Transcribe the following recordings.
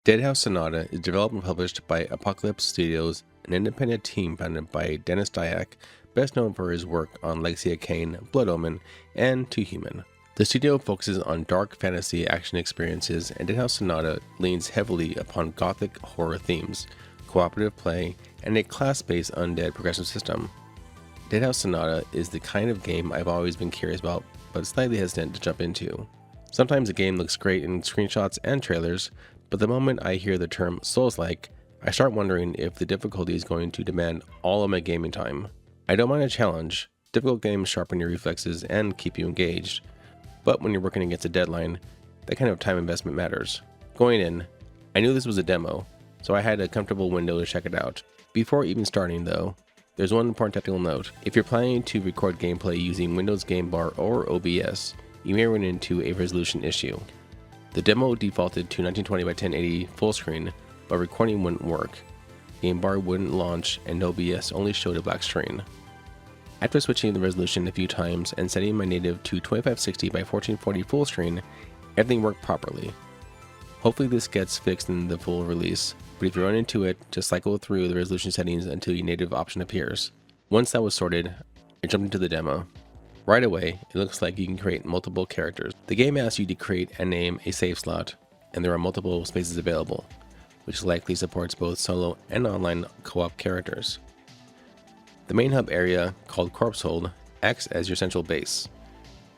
Deadhaus Sonata is developed and published by Apocalypse Studios, an independent team founded by Dennis Dyack, best known for his work on Legacy of Kain, Blood Omen, and Too Human. The studio focuses on dark fantasy action experiences, and Deadhaus Sonata leans heavily upon gothic horror themes, cooperative play, and a class-based undead progression system. Deadhaus Sonata is the kind of game I've always been curious about, but slightly hesitant to jump into. Sometimes a game looks great in screenshots and trailers, but the moment I hear the term Souls-like, I start wondering if the difficulty is going to demand all of my gaming time. I don't mind a challenge. Difficult games sharpen your reflexes and keep you engaged, but when you're working against a deadline, that kind of time investment matters. Going in, I knew this was a demo, so I had a comfortable window to check it out. Before even starting though, there's one important technical note. If you're planning to record gameplay using Windows Game Bar or OBS, you may run into a resolution issue. The demo defaulted to 1920 by 1080 full screen, but recording wouldn't work. Game Bar wouldn't launch and OBS only showed a black screen. After switching the resolution a few times and setting my native to 2560 by 1440 full screen, everything worked properly. Hopefully this gets fixed in the full release, but if you run into it, just cycle through the resolution settings until your native option appears. Once that was sorted, I jumped into the demo. Right away, it looks like you can create multiple characters. The game asks you to create and name a save slot, and there are multiple spaces available, which likely supports both solo and online co-op characters. The main hub area, called Corpse Hold, acts as your central base.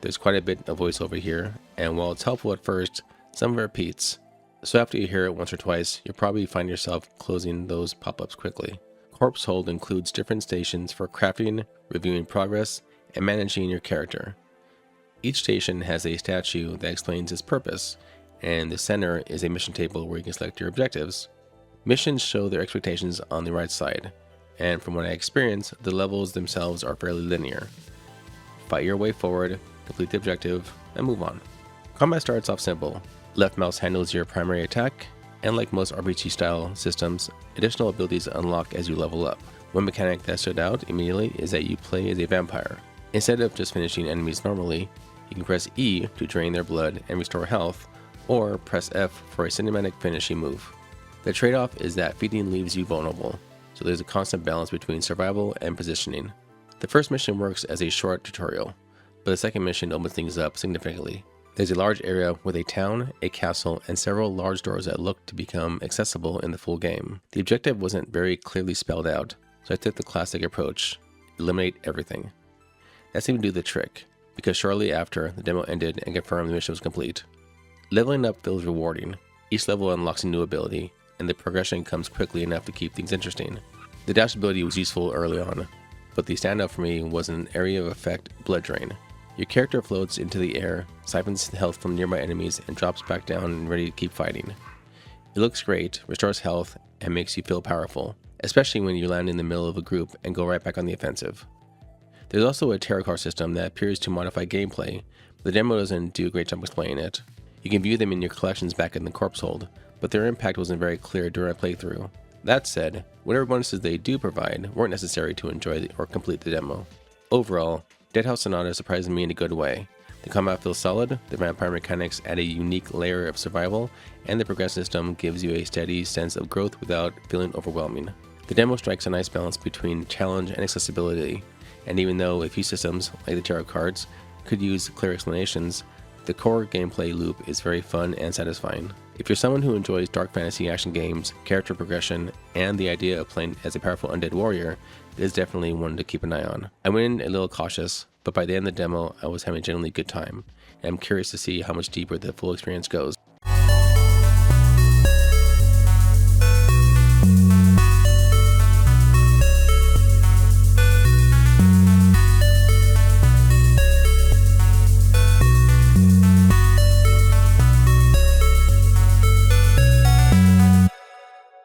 There's quite a bit of voiceover here, and while it's helpful at first, some of it repeats, so after you hear it once or twice, you'll probably find yourself closing those pop-ups quickly. Corpse Hold includes different stations for crafting, reviewing progress, and managing your character. Each station has a statue that explains its purpose, and the center is a mission table where you can select your objectives. Missions show their expectations on the right side, and from what I experienced, the levels themselves are fairly linear. Fight your way forward, complete the objective, and move on. Combat starts off simple. Left mouse handles your primary attack, and like most RPG style systems, additional abilities unlock as you level up. One mechanic that stood out immediately is that you play as a vampire. Instead of just finishing enemies normally, you can press E to drain their blood and restore health, or press F for a cinematic finishing move. The trade-off is that feeding leaves you vulnerable, so there's a constant balance between survival and positioning. The first mission works as a short tutorial, but the second mission opens things up significantly. There's a large area with a town, a castle, and several large doors that look to become accessible in the full game. The objective wasn't very clearly spelled out, so I took the classic approach: eliminate everything. That seemed to do the trick, because shortly after, the demo ended and confirmed the mission was complete. Leveling up feels rewarding. Each level unlocks a new ability, and the progression comes quickly enough to keep things interesting. The dash ability was useful early on, but the standout for me was an area of effect blood drain. Your character floats into the air, siphons health from nearby enemies, and drops back down and ready to keep fighting. It looks great, restores health, and makes you feel powerful, especially when you land in the middle of a group and go right back on the offensive. There's also a tarot card system that appears to modify gameplay, but the demo doesn't do a great job explaining it. You can view them in your collections back in the Corpse Hold, but their impact wasn't very clear during my playthrough. That said, whatever bonuses they do provide weren't necessary to enjoy or complete the demo. Overall, Deadhaus Sonata surprised me in a good way. The combat feels solid, the vampire mechanics add a unique layer of survival, and the progression system gives you a steady sense of growth without feeling overwhelming. The demo strikes a nice balance between challenge and accessibility, and even though a few systems, like the tarot cards, could use clear explanations, the core gameplay loop is very fun and satisfying. If you're someone who enjoys dark fantasy action games, character progression, and the idea of playing as a powerful undead warrior, it is definitely one to keep an eye on. I went in a little cautious, but by the end of the demo, I was having a genuinely good time, and I'm curious to see how much deeper the full experience goes.